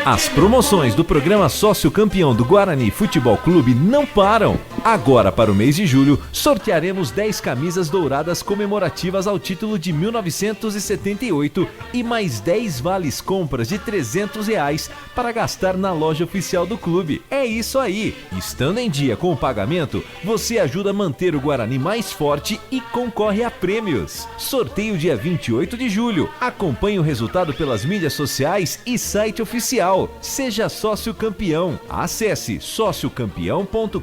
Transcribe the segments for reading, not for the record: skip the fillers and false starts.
As promoções do programa Sócio Campeão do Guarani Futebol Clube não param. Agora, para o mês de julho, sortearemos 10 camisas douradas comemorativas ao título de 1978 e mais 10 vales compras de R$300 para gastar na loja oficial do clube. É isso aí! Estando em dia com o pagamento, você ajuda a manter o Guarani mais forte e concorre a prêmios. Sorteio dia 28 de julho. Acompanhe o resultado pelas mídias sociais e site oficial. Seja sócio campeão. Acesse sociocampeão.com.br.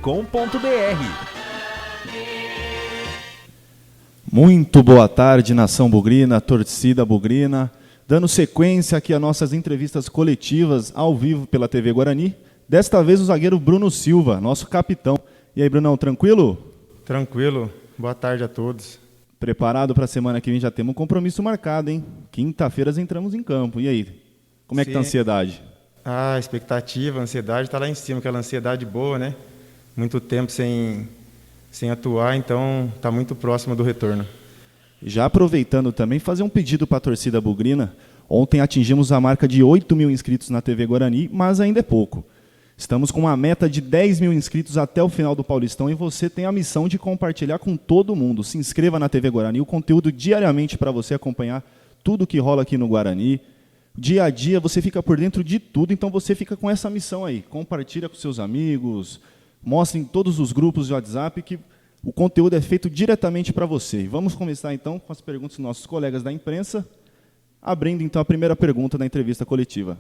Muito boa tarde, nação bugrina, torcida bugrina. Dando sequência aqui a nossas entrevistas coletivas ao vivo pela TV Guarani. Desta vez o zagueiro Bruno Silva, nosso capitão. E aí, Brunão, tranquilo? Tranquilo. Boa tarde a todos. Preparado para a semana que vem? Já temos um compromisso marcado, hein? Quinta-feira entramos em campo. E aí? Como é que tá a ansiedade? A expectativa, a ansiedade está lá em cima, aquela ansiedade boa, né? Muito tempo sem atuar, então está muito próximo do retorno. Já aproveitando também, fazer um pedido para a torcida bugrina. Ontem atingimos a marca de 8 mil inscritos na TV Guarani, mas ainda é pouco. Estamos com uma meta de 10 mil inscritos até o final do Paulistão e você tem a missão de compartilhar com todo mundo. Se inscreva na TV Guarani, o conteúdo diariamente para você acompanhar tudo que rola aqui no Guarani. Dia a dia você fica por dentro de tudo, então você fica com essa missão aí. Compartilha com seus amigos, mostre em todos os grupos de WhatsApp que o conteúdo é feito diretamente para você. E vamos começar então com as perguntas dos nossos colegas da imprensa, abrindo então a primeira pergunta da entrevista coletiva.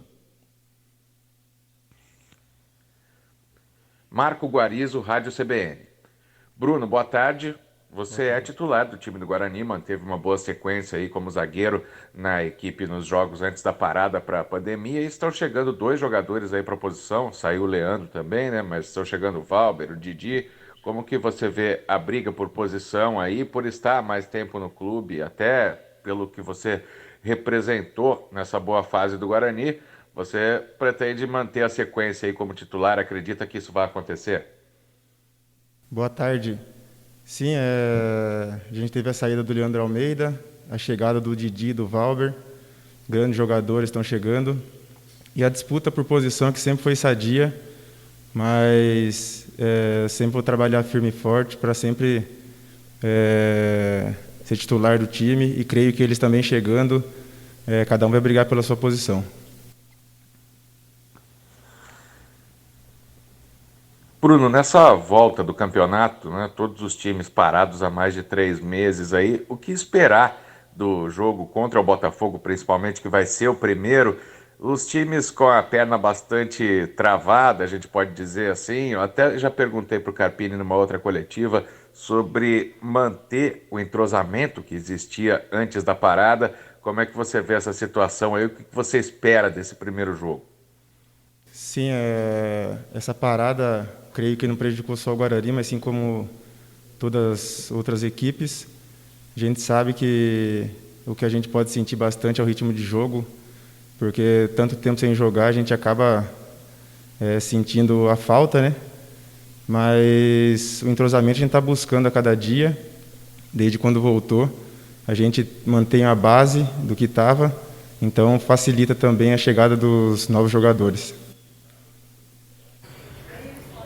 Marco Guarizo, Rádio CBN. Bruno, boa tarde. Você é titular do time do Guarani, manteve uma boa sequência aí como zagueiro na equipe nos jogos antes da parada para a pandemia. E estão chegando 2 jogadores aí para a posição, saiu o Leandro também, né? Mas estão chegando o Valber, o Didi. Como que você vê a briga por posição aí, por estar mais tempo no clube, até pelo que você representou nessa boa fase do Guarani, você pretende manter a sequência aí como titular? Acredita que isso vai acontecer? Boa tarde. Sim, a gente teve a saída do Leandro Almeida, a chegada do Didi e do Valber, grandes jogadores estão chegando, e a disputa por posição que sempre foi sadia, mas sempre vou trabalhar firme e forte para sempre ser titular do time, e creio que eles também chegando, cada um vai brigar pela sua posição. Bruno, nessa volta do campeonato, né, todos os times parados há mais de 3 meses aí, o que esperar do jogo contra o Botafogo, principalmente, que vai ser o primeiro? Os times com a perna bastante travada, a gente pode dizer assim. Eu até já perguntei para o Carpini numa outra coletiva sobre manter o entrosamento que existia antes da parada. Como é que você vê essa situação aí? O que você espera desse primeiro jogo? Sim, essa parada, creio que não prejudicou só o Guarani, mas sim como todas as outras equipes. A gente sabe que o que a gente pode sentir bastante é o ritmo de jogo, porque tanto tempo sem jogar a gente acaba sentindo a falta, né? Mas o entrosamento a gente está buscando a cada dia, desde quando voltou. A gente mantém a base do que estava, então facilita também a chegada dos novos jogadores.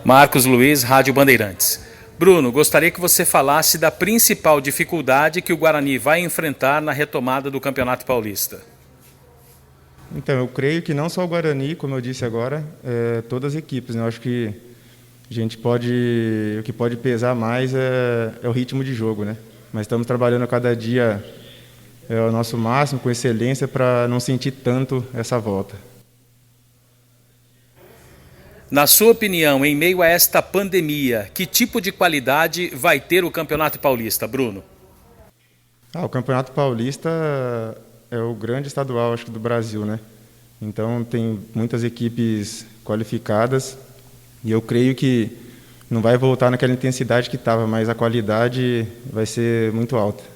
Marcos Luiz, Rádio Bandeirantes. Bruno, gostaria que você falasse da principal dificuldade que o Guarani vai enfrentar na retomada do Campeonato Paulista. Então, eu creio que não só o Guarani, como eu disse agora, todas as equipes, né? Eu acho que o que pode pesar mais é o ritmo de jogo, né? Mas estamos trabalhando a cada dia o nosso máximo, com excelência, para não sentir tanto essa volta. Na sua opinião, em meio a esta pandemia, que tipo de qualidade vai ter o Campeonato Paulista, Bruno? O Campeonato Paulista é o grande estadual, acho que, do Brasil, né? Então, tem muitas equipes qualificadas e eu creio que não vai voltar naquela intensidade que estava, mas a qualidade vai ser muito alta.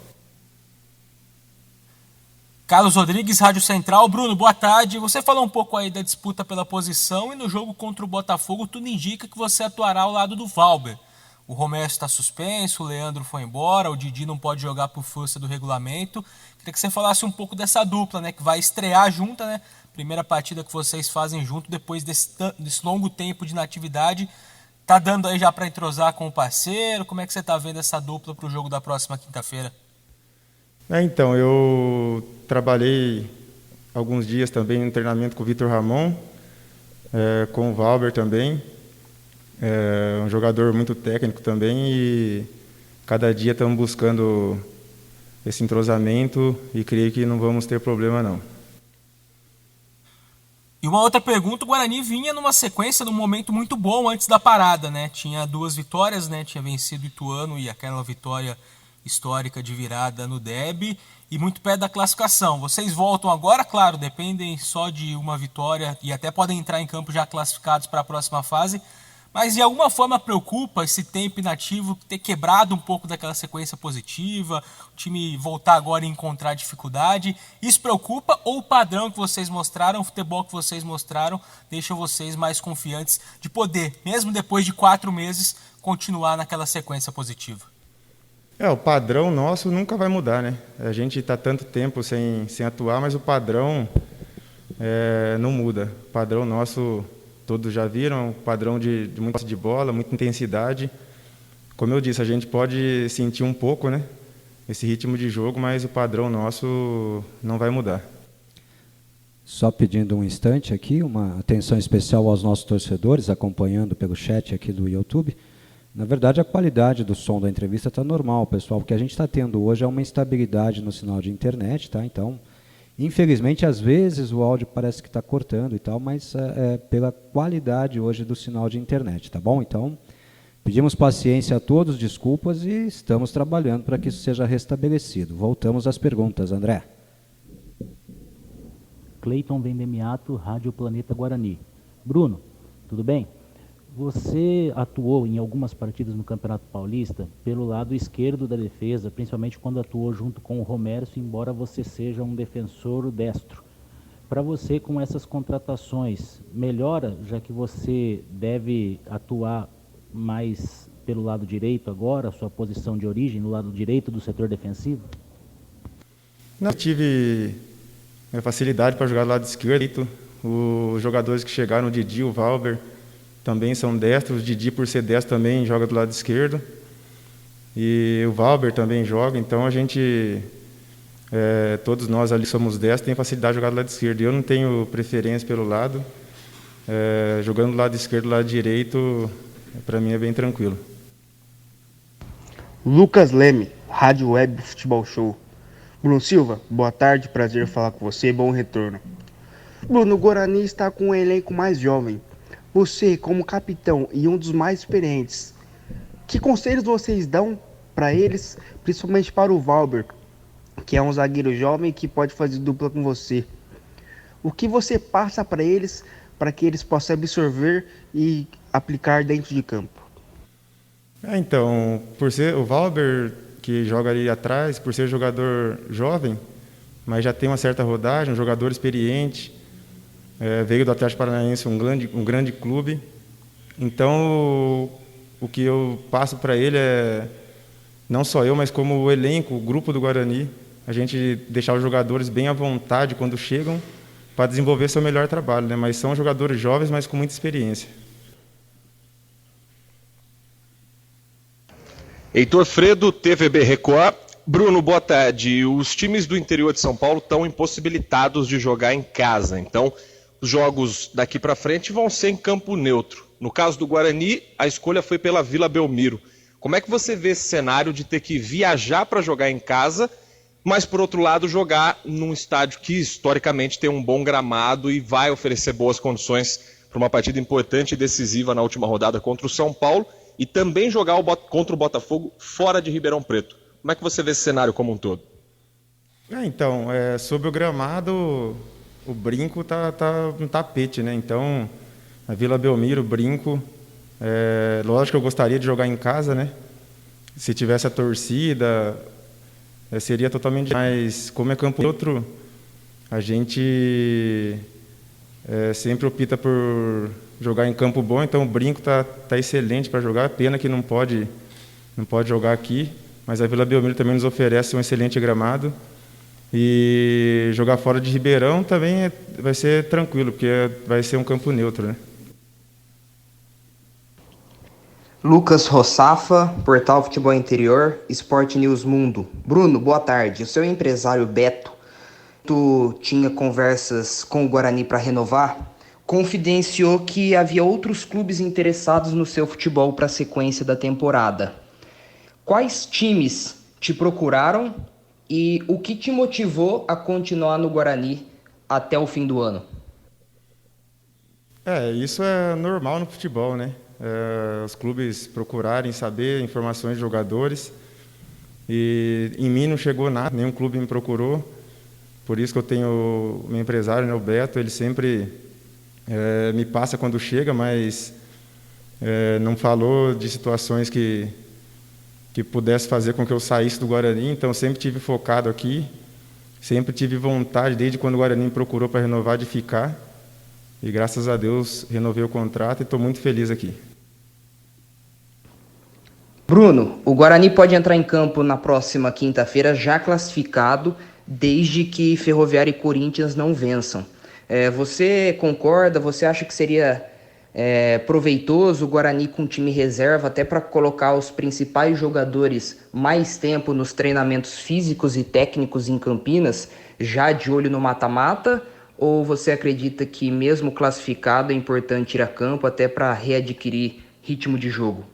Carlos Rodrigues, Rádio Central. Bruno, boa tarde. Você falou um pouco aí da disputa pela posição e no jogo contra o Botafogo tudo indica que você atuará ao lado do Valber. O Romero está suspenso, o Leandro foi embora, o Didi não pode jogar por força do regulamento. Queria que você falasse um pouco dessa dupla, né, que vai estrear junta, né, Primeira partida que vocês fazem junto depois desse longo tempo de inatividade. Tá dando aí já para entrosar com o parceiro? Como é que você tá vendo essa dupla para o jogo da próxima quinta-feira? Então, eu trabalhei alguns dias também no treinamento com o Vitor Ramon, com o Valber também. Um jogador muito técnico também e cada dia estamos buscando esse entrosamento e creio que não vamos ter problema não. E uma outra pergunta, o Guarani vinha numa sequência, num momento muito bom antes da parada, né? Tinha 2 vitórias, né? Tinha vencido o Ituano e aquela vitória histórica de virada no derby e muito perto da classificação. Vocês voltam agora, claro, dependem só de uma vitória e até podem entrar em campo já classificados para a próxima fase, mas de alguma forma preocupa esse tempo inativo ter quebrado um pouco daquela sequência positiva, o time voltar agora e encontrar dificuldade. Isso preocupa ou o padrão que vocês mostraram, o futebol que vocês mostraram, deixa vocês mais confiantes de poder, mesmo depois de 4 meses, continuar naquela sequência positiva? O padrão nosso nunca vai mudar, né? A gente está tanto tempo sem atuar, mas o padrão não muda. O padrão nosso... Todos já viram, padrão de muita posse de bola, muita intensidade. Como eu disse, a gente pode sentir um pouco, né, esse ritmo de jogo, mas o padrão nosso não vai mudar. Só pedindo um instante aqui, uma atenção especial aos nossos torcedores, acompanhando pelo chat aqui do YouTube. Na verdade, a qualidade do som da entrevista está normal, pessoal. O que a gente está tendo hoje é uma instabilidade no sinal de internet, tá? Então... Infelizmente, às vezes o áudio parece que está cortando e tal, mas é pela qualidade hoje do sinal de internet, tá bom? Então, pedimos paciência a todos, desculpas, e estamos trabalhando para que isso seja restabelecido. Voltamos às perguntas, André. Cleiton Vendemiato, Rádio Planeta Guarani. Bruno, tudo bem? Você atuou em algumas partidas no Campeonato Paulista pelo lado esquerdo da defesa, principalmente quando atuou junto com o Romércio, embora você seja um defensor destro. Para você, com essas contratações, melhora, já que você deve atuar mais pelo lado direito agora, a sua posição de origem, no lado direito do setor defensivo? Não, tive facilidade para jogar do lado esquerdo. Os jogadores que chegaram, o Didi, o Valber, também são destros. O Didi, por ser destro, também joga do lado esquerdo. E o Valber também joga. Então, a gente, todos nós ali somos destros, tem facilidade de jogar do lado esquerdo. Eu não tenho preferência pelo lado. Jogando do lado esquerdo, do lado direito, para mim é bem tranquilo. Lucas Leme, Rádio Web Futebol Show. Bruno Silva, boa tarde, prazer falar com você, bom retorno. Bruno, o Guarani está com um elenco mais jovem. Você, como capitão e um dos mais experientes, que conselhos vocês dão para eles, principalmente para o Valber, que é um zagueiro jovem que pode fazer dupla com você? O que você passa para eles para que eles possam absorver e aplicar dentro de campo? Então, por ser o Valber, que joga ali atrás, por ser jogador jovem, mas já tem uma certa rodagem, um jogador experiente, veio do Atlético Paranaense, um grande clube. Então, o que eu passo para ele é, não só eu, mas como o elenco, o grupo do Guarani, a gente deixar os jogadores bem à vontade quando chegam para desenvolver seu melhor trabalho, né? Mas são jogadores jovens, mas com muita experiência. Heitor Fredo, TVB Record. Bruno, boa tarde. Os times do interior de São Paulo estão impossibilitados de jogar em casa, então os jogos daqui para frente vão ser em campo neutro. No caso do Guarani, a escolha foi pela Vila Belmiro. Como é que você vê esse cenário de ter que viajar para jogar em casa, mas, por outro lado, jogar num estádio que, historicamente, tem um bom gramado e vai oferecer boas condições para uma partida importante e decisiva na última rodada contra o São Paulo e também jogar contra o Botafogo fora de Ribeirão Preto? Como é que você vê esse cenário como um todo? Então, sobre o gramado, o brinco tá no tapete, né? Então, a Vila Belmiro, brinco, lógico que eu gostaria de jogar em casa, né? Se tivesse a torcida, seria totalmente... Mas, como é campo neutro, a gente sempre opta por jogar em campo bom, então o brinco tá excelente para jogar. Pena que não pode jogar aqui, mas a Vila Belmiro também nos oferece um excelente gramado. E jogar fora de Ribeirão também vai ser tranquilo, porque vai ser um campo neutro, né? Lucas Rossafa, Portal Futebol Interior, Sport News Mundo. Bruno, boa tarde. O seu empresário Beto, tu tinha conversas com o Guarani para renovar, confidenciou que havia outros clubes interessados no seu futebol para a sequência da temporada. Quais times te procuraram e o que te motivou a continuar no Guarani até o fim do ano? Isso é normal no futebol, né? Os clubes procurarem saber informações de jogadores. E em mim não chegou nada, nenhum clube me procurou. Por isso que eu tenho meu empresário, né, o Beto, ele sempre me passa quando chega, mas não falou de situações que pudesse fazer com que eu saísse do Guarani. Então sempre tive focado aqui, sempre tive vontade, desde quando o Guarani me procurou para renovar, de ficar. E graças a Deus renovei o contrato e estou muito feliz aqui. Bruno, o Guarani pode entrar em campo na próxima quinta-feira já classificado, desde que Ferroviária e Corinthians não vençam. Você concorda? Você acha que seria proveitoso o Guarani com time reserva, até para colocar os principais jogadores mais tempo nos treinamentos físicos e técnicos em Campinas, já de olho no mata-mata? Ou você acredita que mesmo classificado é importante ir a campo até para readquirir ritmo de jogo?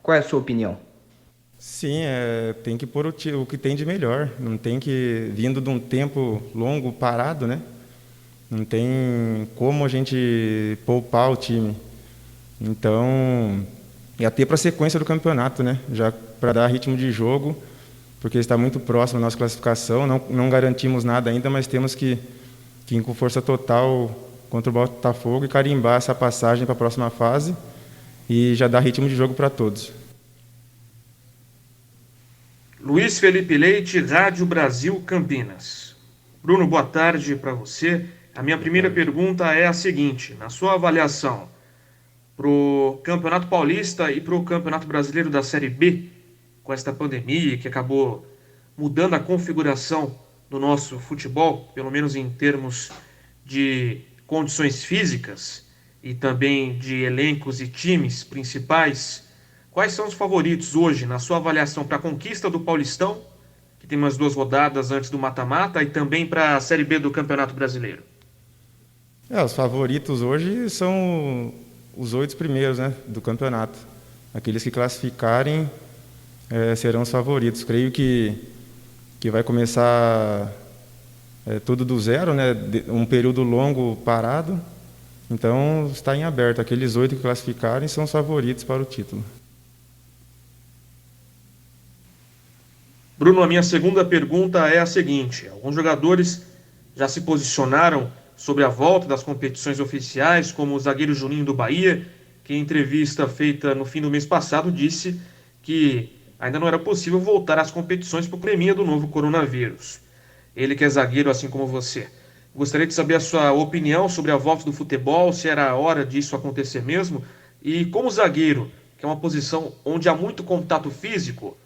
Qual é a sua opinião? Sim, tem que pôr o que tem de melhor. Não tem que, vindo de um tempo longo parado, né? Não tem como a gente poupar o time. Então, e até para a sequência do campeonato, né? Já para dar ritmo de jogo, porque está muito próximo da nossa classificação. Não garantimos nada ainda, mas temos que ir com força total contra o Botafogo e carimbar essa passagem para a próxima fase e já dar ritmo de jogo para todos. Luiz Felipe Leite, Rádio Brasil Campinas. Bruno, boa tarde para você. A minha primeira pergunta é a seguinte: na sua avaliação, para o Campeonato Paulista e para o Campeonato Brasileiro da Série B, com esta pandemia que acabou mudando a configuração do nosso futebol, pelo menos em termos de condições físicas e também de elencos e times principais, quais são os favoritos hoje, na sua avaliação, para a conquista do Paulistão, que tem umas 2 rodadas antes do mata-mata, e também para a Série B do Campeonato Brasileiro? Os favoritos hoje são os 8 primeiros, né, do campeonato. Aqueles que classificarem serão os favoritos. Creio que vai começar tudo do zero, né, um período longo parado. Então está em aberto. Aqueles 8 que classificarem são os favoritos para o título. Bruno, a minha segunda pergunta é a seguinte: alguns jogadores já se posicionaram sobre a volta das competições oficiais, como o zagueiro Juninho do Bahia, que em entrevista feita no fim do mês passado disse que ainda não era possível voltar às competições por pandemia do novo coronavírus. Ele que é zagueiro assim como você. Gostaria de saber a sua opinião sobre a volta do futebol, se era a hora disso acontecer mesmo, e como zagueiro, que é uma posição onde há muito contato físico,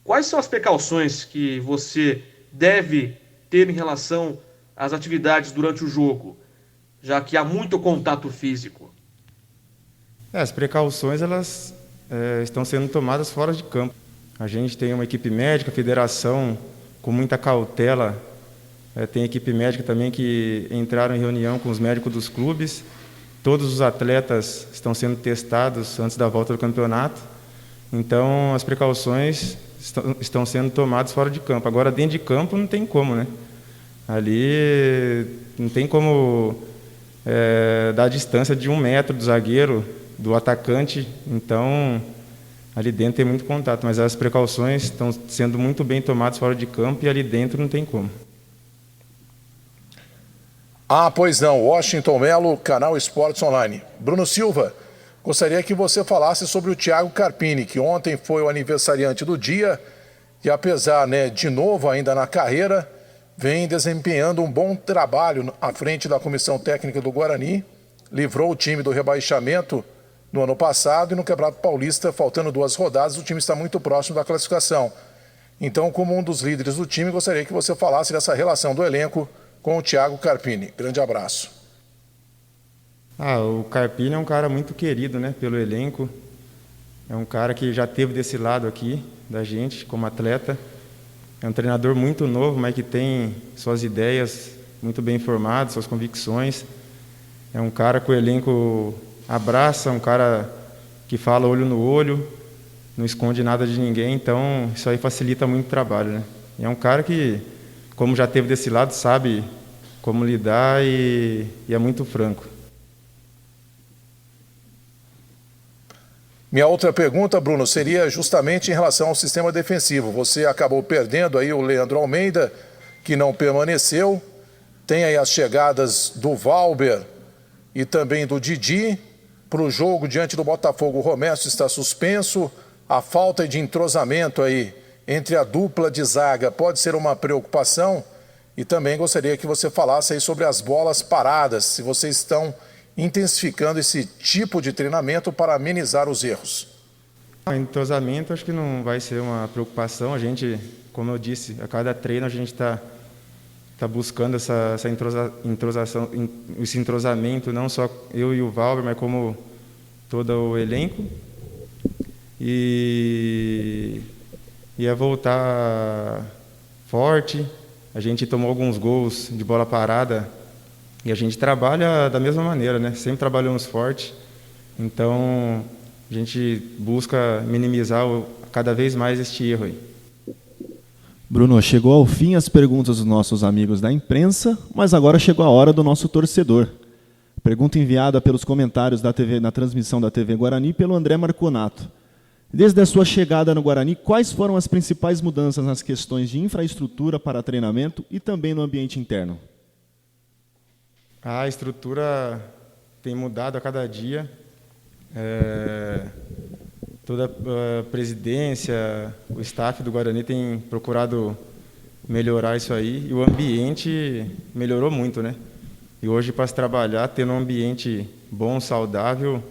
quais são as precauções que você deve ter em relação às atividades durante o jogo, já que há muito contato físico? As precauções elas estão sendo tomadas fora de campo. A gente tem uma equipe médica, a federação, com muita cautela, tem equipe médica também que entraram em reunião com os médicos dos clubes. Todos os atletas estão sendo testados antes da volta do campeonato. Então, as precauções estão sendo tomadas fora de campo. Agora, dentro de campo, não tem como, né? Ali não tem como dar a distância de 1 metro do zagueiro, do atacante. Então, ali dentro tem muito contato. Mas as precauções estão sendo muito bem tomadas fora de campo e ali dentro não tem como. Pois não. Washington Melo, Canal Esportes Online. Bruno Silva, gostaria que você falasse sobre o Thiago Carpini, que ontem foi o aniversariante do dia e, apesar, de novo ainda na carreira, vem desempenhando um bom trabalho à frente da comissão técnica do Guarani, livrou o time do rebaixamento no ano passado e no Campeonato Paulista, faltando 2 rodadas, o time está muito próximo da classificação. Então, como um dos líderes do time, gostaria que você falasse dessa relação do elenco com o Thiago Carpini. Grande abraço. O Carpini é um cara muito querido, né, pelo elenco. É um cara que já esteve desse lado aqui da gente como atleta. É um treinador muito novo, mas que tem suas ideias muito bem formadas, suas convicções. É um cara que o elenco abraça, um cara que fala olho no olho, não esconde nada de ninguém, então isso aí facilita muito o trabalho, né? E é um cara que, como já esteve desse lado, sabe como lidar e é muito franco. Minha outra pergunta, Bruno, seria justamente em relação ao sistema defensivo. Você acabou perdendo aí o Leandro Almeida, que não permaneceu. Tem aí as chegadas do Valber e também do Didi. Para o jogo diante do Botafogo, o Romero está suspenso. A falta de entrosamento aí entre a dupla de zaga pode ser uma preocupação. E também gostaria que você falasse aí sobre as bolas paradas, se vocês estão intensificando esse tipo de treinamento para amenizar os erros. O entrosamento acho que não vai ser uma preocupação. A gente, como eu disse, a cada treino a gente está buscando esse entrosamento, não só eu e o Valber, mas como todo o elenco. E é voltar forte. A gente tomou alguns gols de bola parada e a gente trabalha da mesma maneira, né? Sempre trabalhamos forte. Então, a gente busca minimizar cada vez mais este erro aí. Bruno, chegou ao fim as perguntas dos nossos amigos da imprensa, mas agora chegou a hora do nosso torcedor. Pergunta enviada pelos comentários da TV, na transmissão da TV Guarani pelo André Marconato. Desde a sua chegada no Guarani, quais foram as principais mudanças nas questões de infraestrutura para treinamento e também no ambiente interno? A estrutura tem mudado a cada dia. Toda a presidência, o staff do Guarani tem procurado melhorar isso aí. E o ambiente melhorou muito, né? E hoje, para se trabalhar, tendo um ambiente bom, saudável,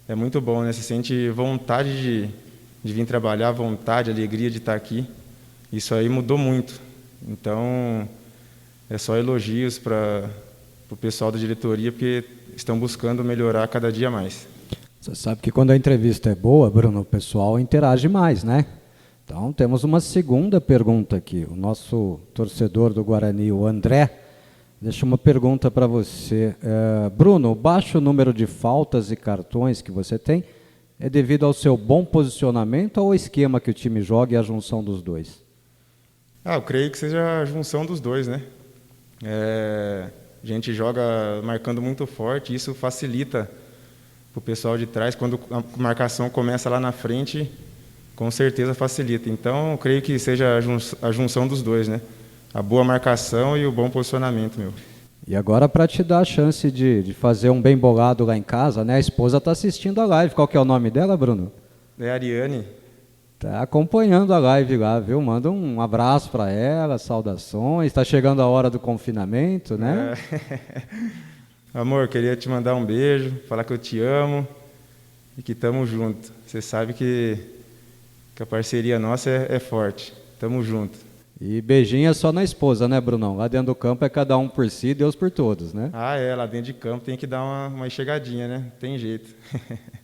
é muito bom, né? Você sente vontade de vir trabalhar, vontade, alegria de estar aqui. Isso aí mudou muito. Então, é só elogios para o pessoal da diretoria, porque estão buscando melhorar cada dia mais. Você sabe que quando a entrevista é boa, Bruno, o pessoal interage mais, né? Então, temos uma segunda pergunta aqui. O nosso torcedor do Guarani, o André, deixa uma pergunta para você. Bruno, o baixo número de faltas e cartões que você tem é devido ao seu bom posicionamento ou ao esquema que o time joga e a junção dos dois? Eu creio que seja a junção dos dois, né? A gente joga marcando muito forte, isso facilita para o pessoal de trás. Quando a marcação começa lá na frente, com certeza facilita. Então, eu creio que seja a junção dos dois, né? A boa marcação e o bom posicionamento, meu. E agora, para te dar a chance de fazer um bem bolado lá em casa, né? A esposa está assistindo a live. Qual que é o nome dela, Bruno? É a Ariane. Está acompanhando a live lá, viu? Manda um abraço para ela, saudações. Está chegando a hora do confinamento, né? Amor, queria te mandar um beijo, falar que eu te amo e que estamos juntos. Você sabe que a parceria nossa é forte. Tamo junto. E beijinho é só na esposa, né, Brunão? Lá dentro do campo é cada um por si, Deus por todos, né? Lá dentro de campo tem que dar uma enxergadinha, né? Tem jeito.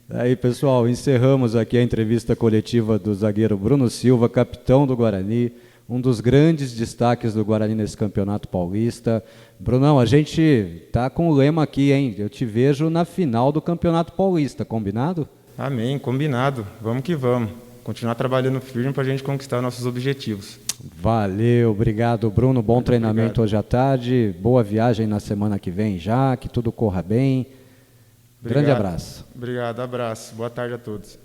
Aí, pessoal, encerramos aqui a entrevista coletiva do zagueiro Bruno Silva, capitão do Guarani, um dos grandes destaques do Guarani nesse Campeonato Paulista. Brunão, a gente tá com o lema aqui, hein? Eu te vejo na final do Campeonato Paulista, combinado? Amém, combinado. Vamos que vamos. Continuar trabalhando firme para a gente conquistar nossos objetivos. Valeu, obrigado, Bruno. Bom treinamento hoje à tarde. Boa viagem na semana que vem já, que tudo corra bem. Grande abraço. Obrigado, abraço. Boa tarde a todos.